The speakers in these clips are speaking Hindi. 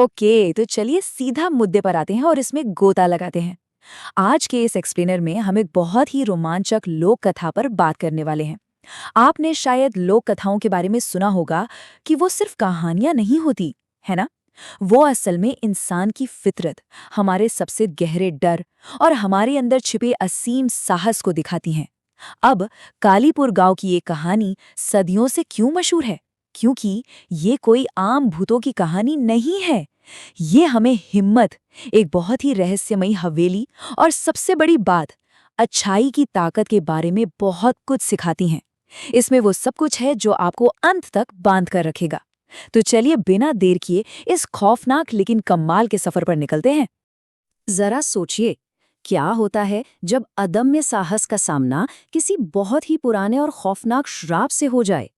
ओके, तो चलिए सीधा मुद्दे पर आते हैं और इसमें गोता लगाते हैं। आज के इस एक्सप्लेनर में हम एक बहुत ही रोमांचक लोक कथा पर बात करने वाले हैं। आपने शायद लोक कथाओं के बारे में सुना होगा कि वो सिर्फ कहानियां नहीं होती, है ना? वो असल में इंसान की फितरत, हमारे सबसे गहरे डर और हमारे अंदर छिपे असीम साहस को दिखाती हैं। अब कालीपुर गांव की ये कहानी सदियों से क्यों मशहूर है? क्योंकि ये कोई आम भूतों की कहानी नहीं है। ये हमें हिम्मत, एक बहुत ही रहस्यमयी हवेली और सबसे बड़ी बात, अच्छाई की ताकत के बारे में बहुत कुछ सिखाती हैं। इसमें वो सब कुछ है जो आपको अंत तक बांध कर रखेगा। तो चलिए बिना देर किए इस खौफनाक लेकिन कमाल के सफर पर निकलते हैं। जरा सोचिए, क्या होता है जब अदम्य साहस का सामना किसी बहुत ही पुराने और खौफनाक श्राप से हो जाए।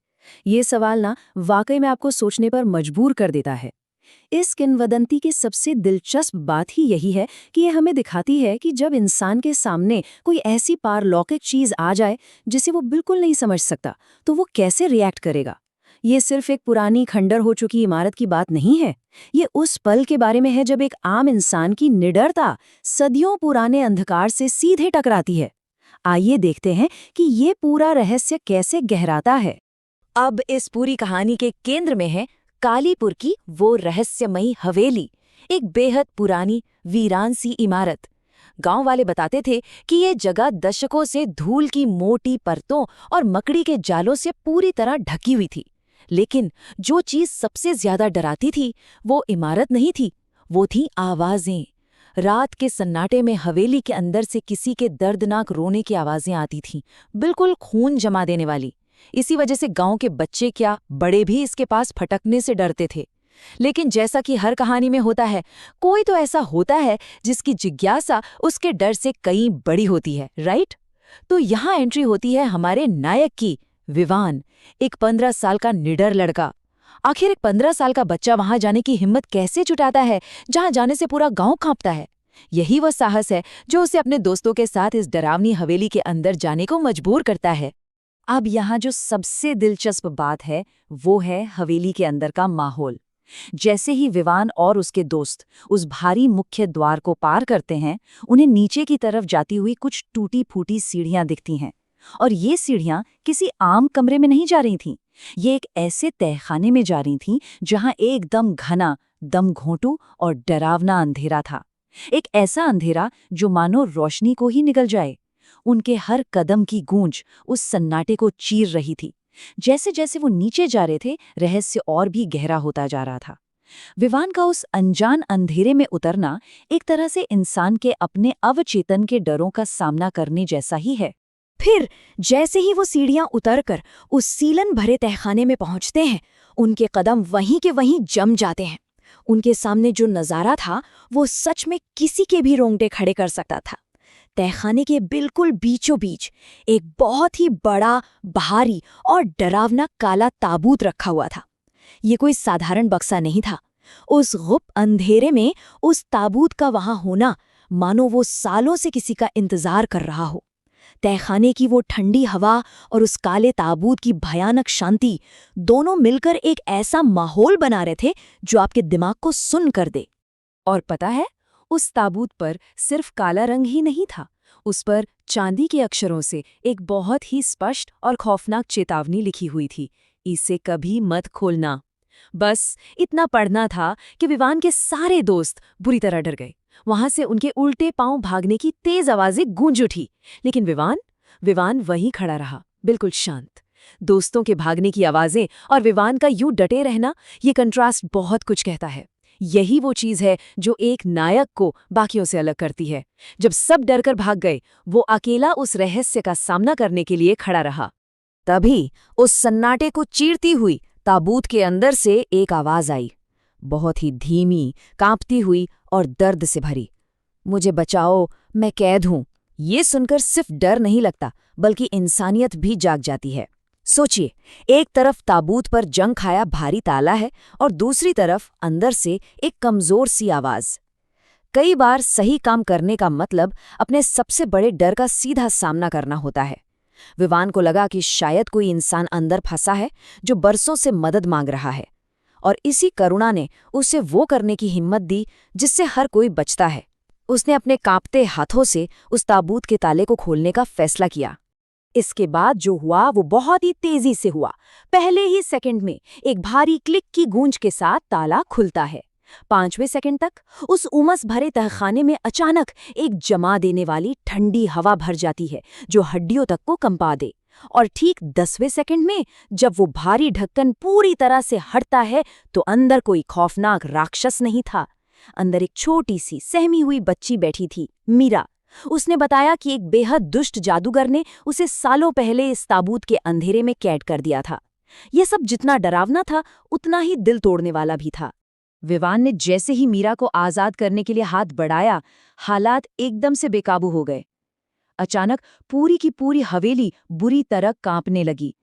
ये सवाल ना वाकई में आपको सोचने पर मजबूर कर देता है। इस किंवदंती की सबसे दिलचस्प बात ही यही है कि ये हमें दिखाती है कि जब इंसान के सामने कोई ऐसी पारलौकिक चीज आ जाए जिसे वो बिल्कुल नहीं समझ सकता, तो वो कैसे रिएक्ट करेगा। ये सिर्फ एक पुरानी खंडर हो चुकी इमारत की बात नहीं है। ये उस पल के बारे में है जब एक आम इंसान की निडरता सदियों पुराने अंधकार से सीधे टकराती है। आइए देखते हैं कि ये पूरा रहस्य कैसे गहराता है। अब इस पूरी कहानी के केंद्र में है कालीपुर की वो रहस्यमयी हवेली, एक बेहद पुरानी वीरान सी इमारत। गांव वाले बताते थे कि ये जगह दशकों से धूल की मोटी परतों और मकड़ी के जालों से पूरी तरह ढकी हुई थी। लेकिन जो चीज सबसे ज्यादा डराती थी वो इमारत नहीं थी, वो थी आवाजें। रात के सन्नाटे में हवेली के अंदर से किसी के दर्दनाक रोने की आवाजें आती थीं, बिल्कुल खून जमा देने वाली। इसी वजह से गांव के बच्चे क्या बड़े भी इसके पास फटकने से डरते थे। लेकिन जैसा कि हर कहानी में होता है, कोई तो ऐसा होता है जिसकी जिज्ञासा उसके डर से कहीं बड़ी होती है, राइट? तो यहाँ एंट्री होती है हमारे नायक की, विवान, एक 15 साल का निडर लड़का। आखिर एक 15 साल का बच्चा वहां जाने की हिम्मत कैसे जुटाता है जहां जाने से पूरा गांव कांपता है? यही वो साहस है जो उसे अपने दोस्तों के साथ इस डरावनी हवेली के अंदर जाने को मजबूर करता है। अब यहाँ जो सबसे दिलचस्प बात है वो है हवेली के अंदर का माहौल। जैसे ही विवान और उसके दोस्त उस भारी मुख्य द्वार को पार करते हैं, उन्हें नीचे की तरफ जाती हुई कुछ टूटी फूटी सीढ़ियां दिखती हैं। और ये सीढ़ियां किसी आम कमरे में नहीं जा रही थीं। ये एक ऐसे तहखाने में जा रही थीं जहां एकदम घना, दम घोंटू और डरावना अंधेरा था। एक ऐसा अंधेरा जो मानो रोशनी को ही निगल जाए। उनके हर कदम की गूंज उस सन्नाटे को चीर रही थी। जैसे जैसे वो नीचे जा रहे थे, रहस्य और भी गहरा होता जा रहा था। विवान का उस अनजान अंधेरे में उतरना एक तरह से इंसान के अपने अवचेतन के डरों का सामना करने जैसा ही है। फिर जैसे ही वो सीढ़ियां उतरकर उस सीलन भरे तहखाने में पहुंचते हैं, उनके कदम वहीं के वहीं जम जाते हैं। उनके सामने जो नजारा था वो सच में किसी के भी रोंगटे खड़े कर सकता था। तहखाने के बिल्कुल बीचों बीच एक बहुत ही बड़ा, भारी और डरावना काला ताबूत रखा हुआ था। ये कोई साधारण बक्सा नहीं था। उस गुप्त अंधेरे में उस ताबूत का वहां होना मानो वो सालों से किसी का इंतजार कर रहा हो। तहखाने की वो ठंडी हवा और उस काले ताबूत की भयानक शांति दोनों मिलकर एक ऐसा माहौल बना रहे थे जो आपके दिमाग को सुन कर दे। और पता है, उस ताबूत पर सिर्फ काला रंग ही नहीं था, उस पर चांदी के अक्षरों से एक बहुत ही स्पष्ट और खौफनाक चेतावनी लिखी हुई थी, इसे कभी मत खोलना। बस इतना पढ़ना था कि विवान के सारे दोस्त बुरी तरह डर गए। वहां से उनके उल्टे पांव भागने की तेज आवाजें गूंज उठी। लेकिन विवान वहीं खड़ा रहा, बिल्कुल शांत। दोस्तों के भागने की आवाजें और विवान का यूं डटे रहना, ये कंट्रास्ट बहुत कुछ कहता है। यही वो चीज है जो एक नायक को बाकियों से अलग करती है। जब सब डरकर भाग गए, वो अकेला उस रहस्य का सामना करने के लिए खड़ा रहा। तभी उस सन्नाटे को चीरती हुई ताबूत के अंदर से एक आवाज आई, बहुत ही धीमी, कांपती हुई और दर्द से भरी। मुझे बचाओ, मैं कैद हूं। ये सुनकर सिर्फ डर नहीं लगता, बल्कि इंसानियत भी जाग जाती है। सोचिए, एक तरफ ताबूत पर जंग खाया भारी ताला है और दूसरी तरफ अंदर से एक कमजोर सी आवाज। कई बार सही काम करने का मतलब अपने सबसे बड़े डर का सीधा सामना करना होता है। विवान को लगा कि शायद कोई इंसान अंदर फंसा है जो बरसों से मदद मांग रहा है। और इसी करुणा ने उसे वो करने की हिम्मत दी जिससे हर कोई बचता है। उसने अपने कांपते हाथों से उस ताबूत के ताले को खोलने का फैसला किया। इसके बाद जो हुआ वो बहुत ही तेजी से हुआ। पहले ही सेकंड में एक भारी क्लिक की गूंज के साथ ताला खुलता है। 5वें सेकंड तक उस उमस भरे तहखाने में अचानक एक जमा देने वाली ठंडी हवा भर जाती है जो हड्डियों तक को कंपा दे। और ठीक 10वें सेकंड में जब वो भारी ढक्कन पूरी तरह से हटता है तो अंदर कोई खौफनाक राक्षस नहीं था। अंदर एक छोटी सी सहमी हुई बच्ची बैठी थी, मीरा। उसने बताया कि एक बेहद दुष्ट जादूगर ने उसे सालों पहले इस ताबूत के अंधेरे में कैद कर दिया था। यह सब जितना डरावना था उतना ही दिल तोड़ने वाला भी था। विवान ने जैसे ही मीरा को आजाद करने के लिए हाथ बढ़ाया, हालात एकदम से बेकाबू हो गए। अचानक पूरी की पूरी हवेली बुरी तरह कांपने लगी।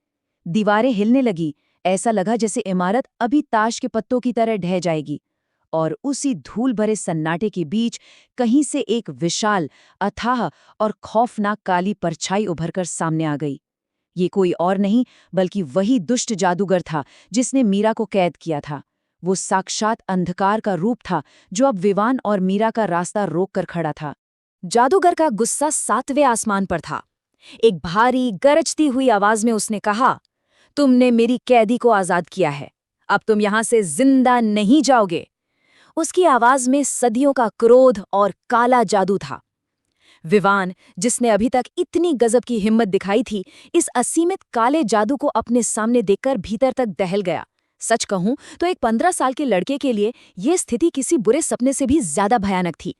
दीवारें हिलने लगी, ऐसा लगा जैसे इमारत अभी ताश के पत्तों की तरह ढह जाएगी। और उसी धूल भरे सन्नाटे के बीच कहीं से एक विशाल, अथाह और खौफनाक काली परछाई उभरकर सामने आ गई। ये कोई और नहीं बल्कि वही दुष्ट जादूगर था जिसने मीरा को कैद किया था। वो साक्षात अंधकार का रूप था जो अब विवान और मीरा का रास्ता रोक कर खड़ा था। जादूगर का गुस्सा 7वें आसमान पर था। एक भारी गरजती हुई आवाज में उसने कहा, तुमने मेरी कैदी को आजाद किया है, अब तुम यहां से जिंदा नहीं जाओगे। उसकी आवाज में सदियों का क्रोध और काला जादू था। विवान, जिसने अभी तक इतनी गजब की हिम्मत दिखाई थी, इस असीमित काले जादू को अपने सामने देखकर भीतर तक दहल गया। सच कहूं तो एक 15 साल के लड़के के लिए यह स्थिति किसी बुरे सपने से भी ज्यादा भयानक थी।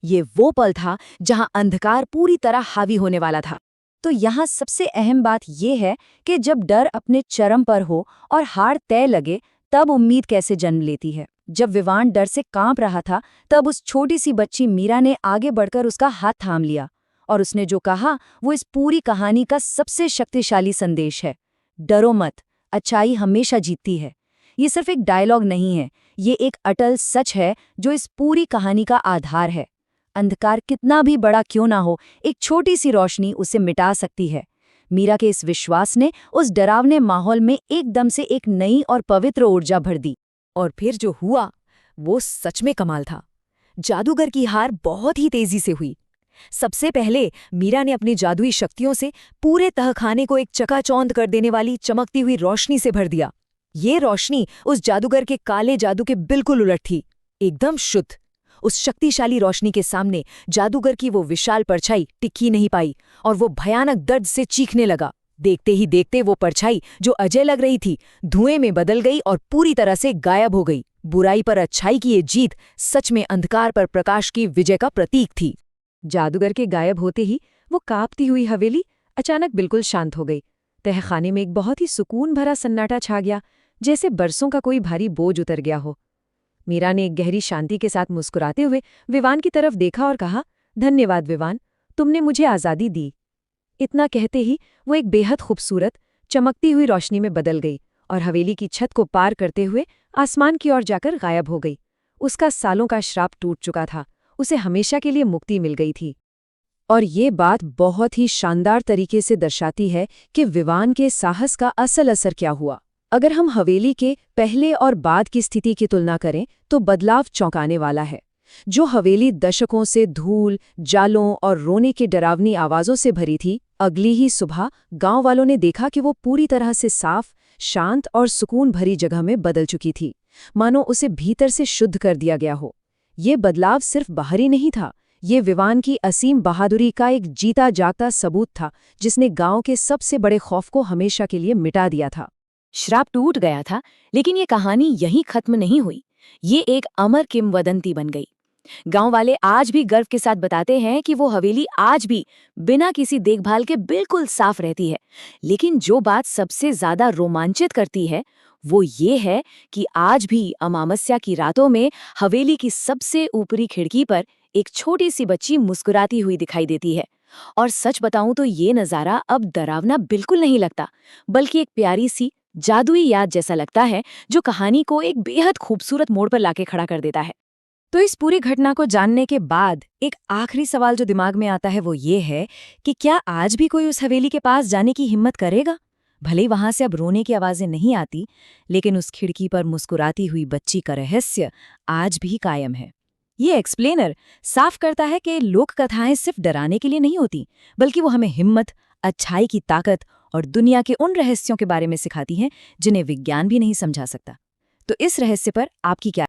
ये वो पल था जहां अंधकार पूरी तरह हावी होने वाला था। तो यहाँ सबसे अहम बात यह है कि जब डर अपने चरम पर हो और हार तय लगे, तब उम्मीद कैसे जन्म लेती है। जब विवान डर से कांप रहा था, तब उस छोटी सी बच्ची मीरा ने आगे बढ़कर उसका हाथ थाम लिया और उसने जो कहा वो इस पूरी कहानी का सबसे शक्तिशाली संदेश है। डरो मत, अच्छाई हमेशा जीतती है। ये सिर्फ एक डायलॉग नहीं है, ये एक अटल सच है जो इस पूरी कहानी का आधार है। अंधकार कितना भी बड़ा क्यों ना हो, एक छोटी सी रोशनी उसे मिटा सकती है। मीरा के इस विश्वास ने उस डरावने माहौल में एकदम से एक नई और पवित्र ऊर्जा भर दी। और फिर जो हुआ वो सच में कमाल था। जादूगर की हार बहुत ही तेजी से हुई। सबसे पहले मीरा ने अपनी जादुई शक्तियों से पूरे तहखाने को एक चकाचौंध कर देने वाली चमकती हुई रोशनी से भर दिया। ये रोशनी उस जादूगर के काले जादू के बिल्कुल उलट थी, एकदम शुद्ध। उस शक्तिशाली रोशनी के सामने जादूगर की वो विशाल परछाई टिक ही नहीं पाई और वो भयानक दर्द से चीखने लगा। देखते ही देखते वो परछाई जो अजय लग रही थी, धुएं में बदल गई और पूरी तरह से गायब हो गई। बुराई पर अच्छाई की ये जीत सच में अंधकार पर प्रकाश की विजय का प्रतीक थी। जादूगर के गायब होते ही वो कांपती हुई हवेली अचानक बिल्कुल शांत हो गई। तहखाने में एक बहुत ही सुकून भरा सन्नाटा छा गया, जैसे बरसों का कोई भारी बोझ उतर गया हो। मीरा ने एक गहरी शांति के साथ मुस्कुराते हुए विवान की तरफ देखा और कहा, धन्यवाद विवान, तुमने मुझे आज़ादी दी। इतना कहते ही वो एक बेहद खूबसूरत, चमकती हुई रोशनी में बदल गई और हवेली की छत को पार करते हुए आसमान की ओर जाकर गायब हो गई। उसका सालों का श्राप टूट चुका था, उसे हमेशा के लिए मुक्ति मिल गई थी। और ये बात बहुत ही शानदार तरीके से दर्शाती है कि विवान के साहस का असल असर क्या हुआ। अगर हम हवेली के पहले और बाद की स्थिति की तुलना करें तो बदलाव चौंकाने वाला है। जो हवेली दशकों से धूल, जालों और रोने की डरावनी आवाज़ों से भरी थी, अगली ही सुबह गांव वालों ने देखा कि वो पूरी तरह से साफ, शांत और सुकून भरी जगह में बदल चुकी थी, मानो उसे भीतर से शुद्ध कर दिया गया हो। ये बदलाव सिर्फ बाहरी नहीं था, ये विवान की असीम बहादुरी का एक जीता जागता सबूत था, जिसने गांव के सबसे बड़े खौफ को हमेशा के लिए मिटा दिया था। श्राप टूट गया था, लेकिन ये कहानी यहीं खत्म नहीं हुई। ये एक अमर किंवदंती बन गई। गांव वाले आज भी गर्व के साथ बताते हैं कि वो हवेली आज भी बिना किसी देखभाल के बिल्कुल साफ रहती है। लेकिन जो बात सबसे ज्यादा रोमांचित करती है वो ये है कि आज भी अमावस्या की रातों में हवेली की सबसे ऊपरी खिड़की पर एक छोटी सी बच्ची मुस्कुराती हुई दिखाई देती है। और सच बताऊं तो ये नज़ारा अब डरावना बिल्कुल नहीं लगता, बल्कि एक प्यारी सी जादुई याद जैसा लगता है, जो कहानी को एक बेहद खूबसूरत मोड़ पर लाके खड़ा कर देता है। तो इस पूरी घटना को जानने के बाद एक आखिरी सवाल जो दिमाग में आता है वो ये है कि क्या आज भी कोई उस हवेली के पास जाने की हिम्मत करेगा? भले वहां से अब रोने की आवाजें नहीं आती, लेकिन उस खिड़की पर मुस्कुराती हुई बच्ची का रहस्य आज भी कायम है। ये एक्सप्लेनर साफ करता है कि लोक कथाएं सिर्फ डराने के लिए नहीं होती, बल्कि वो हमें हिम्मत, अच्छाई की ताकत और दुनिया के उन रहस्यों के बारे में सिखाती हैं जिन्हें विज्ञान भी नहीं समझा सकता। तो इस रहस्य पर आपकी क्या